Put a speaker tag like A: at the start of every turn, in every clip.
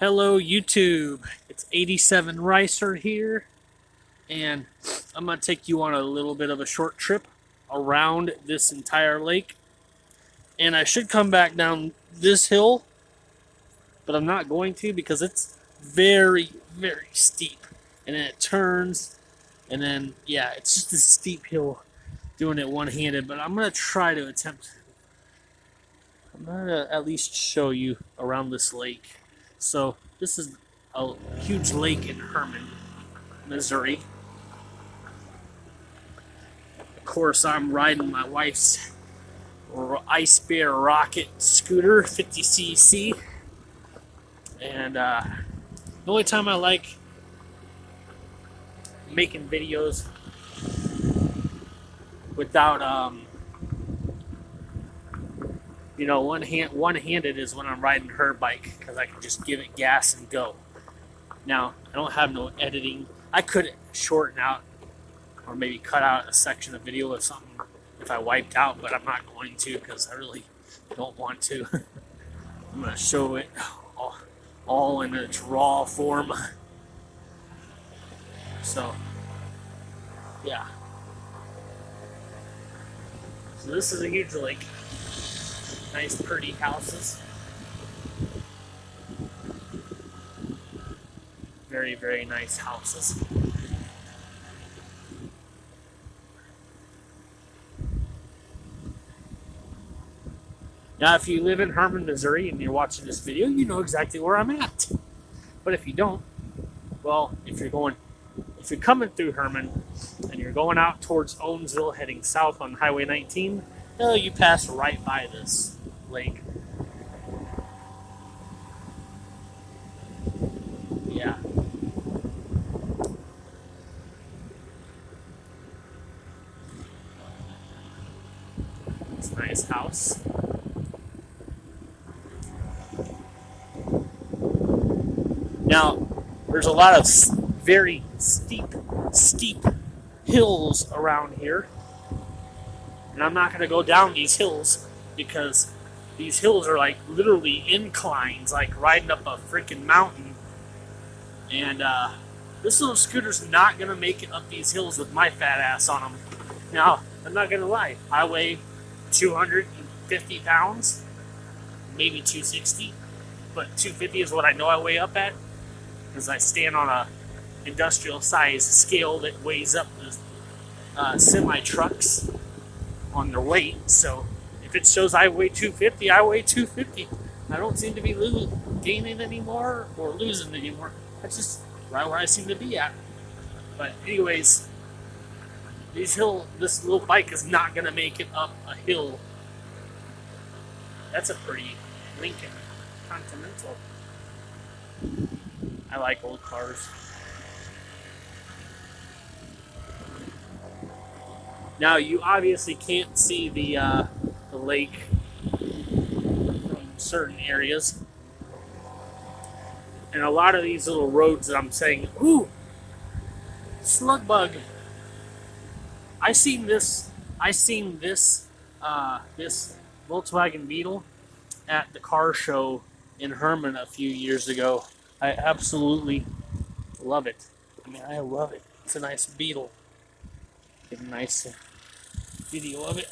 A: Hello YouTube, it's 87 Ricer here, and I'm going to take you on a little bit of a short trip around this entire lake. And I should come back down this hill, but I'm not going to because it's very, very steep. And then it turns, and then, yeah, it's just a steep hill doing it one-handed, but I'm going to try to I'm going to at least show you around this lake. So this is a huge lake in Hermann, Missouri. Of course, I'm riding my wife's Icebear Rocket scooter, 50cc. And the only time I like making videos without, one-handed is when I'm riding her bike because I can just give it gas and go. Now, I don't have no editing. I could shorten out or maybe cut out a section of video of something if I wiped out, but I'm not going to because I really don't want to. I'm going to show it all in its raw form. So, yeah. So this is a huge lake. Nice, pretty houses. Very, very nice houses. Now, if you live in Hermann, Missouri, and you're watching this video, you know exactly where I'm at. But if you don't, well, if you're coming through Hermann and you're going out towards Owensville, heading south on Highway 19, well, you pass right by this lake. Yeah. It's a nice house. Now, there's a lot of very steep hills around here. And I'm not going to go down these hills because these hills are like literally inclines, like riding up a freaking mountain. And this little scooter's not going to make it up these hills with my fat ass on them. Now, I'm not going to lie. I weigh 250 pounds, maybe 260. But 250 is what I know I weigh up at, because I stand on a industrial size scale that weighs up the semi trucks on their weight. So if it shows I weigh 250, I weigh 250. I don't seem to be gaining anymore or losing anymore. That's just right where I seem to be at. But anyways, this little bike is not gonna make it up a hill. That's a pretty Lincoln Continental. I like old cars. Now you obviously can't see the lake from certain areas, and a lot of these little roads that I'm saying, ooh, slug bug. I seen this this Volkswagen Beetle at the car show in Hermann a few years ago. I absolutely love it. I mean, I love it. It's a nice Beetle. Get a nice video of it.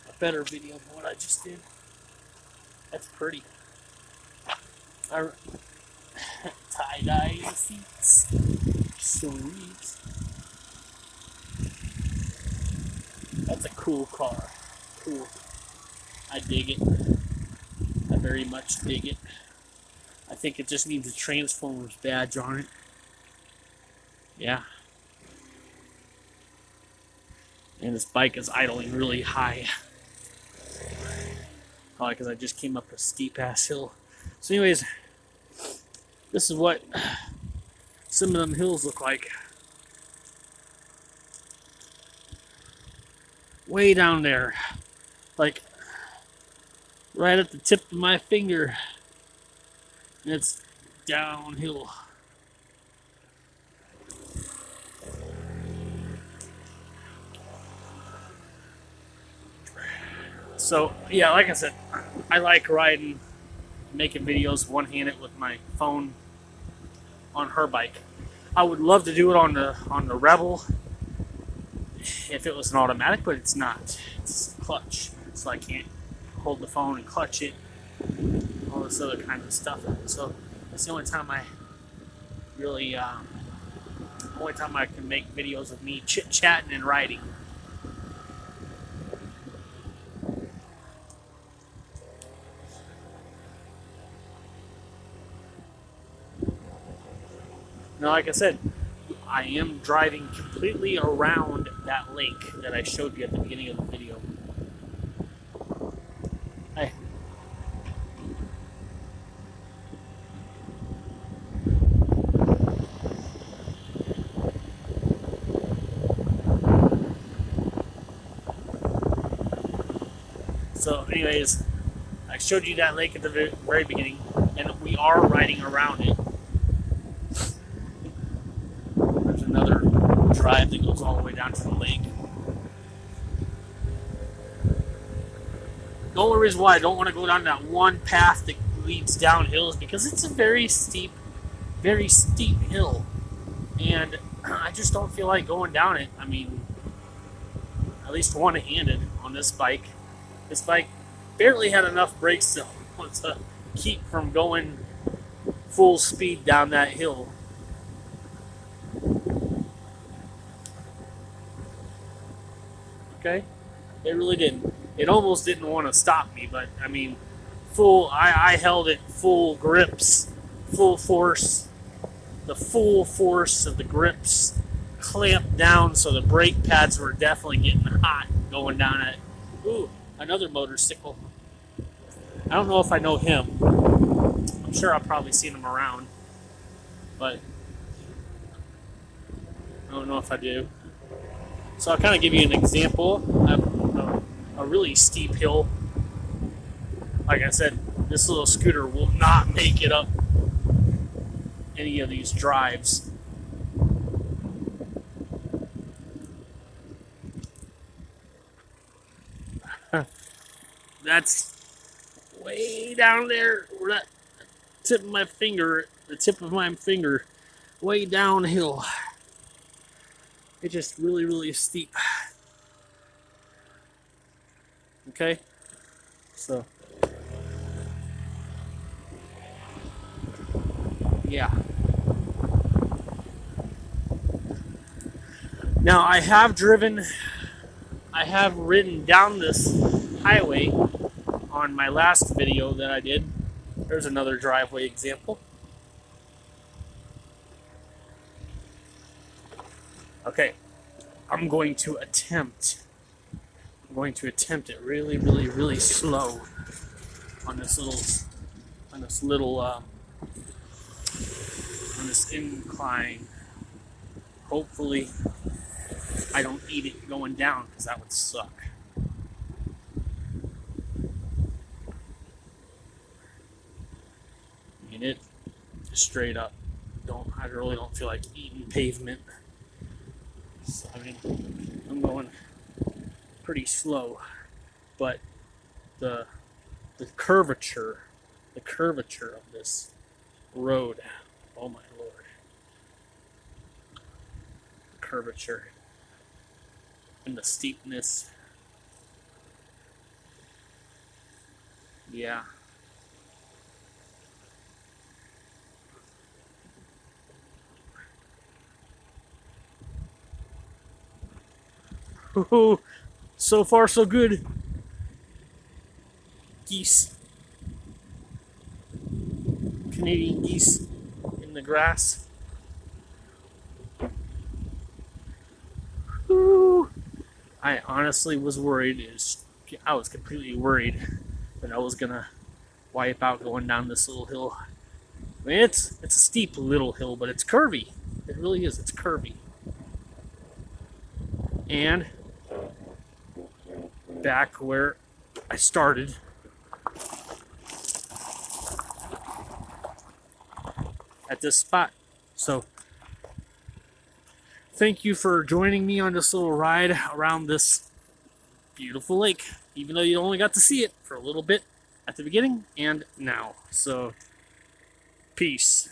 A: A better video than what I just did. That's pretty. Tie-dye seats. Sweet. That's a cool car. Cool. I dig it. I very much dig it. I think it just needs a Transformers badge on it. Yeah. And this bike is idling really high. Probably because I just came up a steep ass hill. So anyways, this is what some of them hills look like. Way down there. Like right at the tip of my finger. And it's downhill. So, yeah, like I said, I like riding making videos one-handed with my phone on her bike. I would love to do it on the Rebel if it was an automatic, but it's not. It's clutch, so I can't hold the phone and clutch it. All this other kind of stuff. So that's the only time I really, only time I can make videos of me chit-chatting and riding. Now, like I said, I am driving completely around that lake that I showed you at the beginning of the video. Hey. So, anyways, I showed you that lake at the very beginning, and we are riding around it. There's another drive that goes all the way down to the lake. The only reason why I don't want to go down that one path that leads downhill is because it's a very steep hill. And I just don't feel like going down it. I mean, at least one-handed on this bike. This bike barely had enough brakes to keep from going full speed down that hill. Okay? It really didn't. It almost didn't want to stop me, but I mean, I held it full grips, full force. The full force of the grips clamped down, so the brake pads were definitely getting hot going down it. Ooh, another motorcycle. I don't know if I know him. I'm sure I've probably seen him around, but I don't know if I do. So I'll kind of give you an example of a really steep hill. Like I said, this little scooter will not make it up any of these drives. That's way down there where that tip of my finger, way downhill. It's just really, really steep. Okay? So, yeah. Now, I have ridden down this highway on my last video that I did. There's another driveway example. Okay, I'm going to attempt it really, really, really slow on this incline. Hopefully, I don't eat it going down, because that would suck. I mean, it straight up. I really don't feel like eating pavement. So, I mean, I'm going pretty slow, but the curvature of this road, oh my lord, the curvature and the steepness, yeah. Ooh, so far so good. Geese. Canadian geese in the grass. Ooh. I honestly was worried. I was completely worried that I was gonna wipe out going down this little hill. I mean, it's a steep little hill, but it's curvy. It really is. It's curvy. And back where I started, at this spot. So thank you for joining me on this little ride around this beautiful lake, even though you only got to see it for a little bit at the beginning and now. So, peace.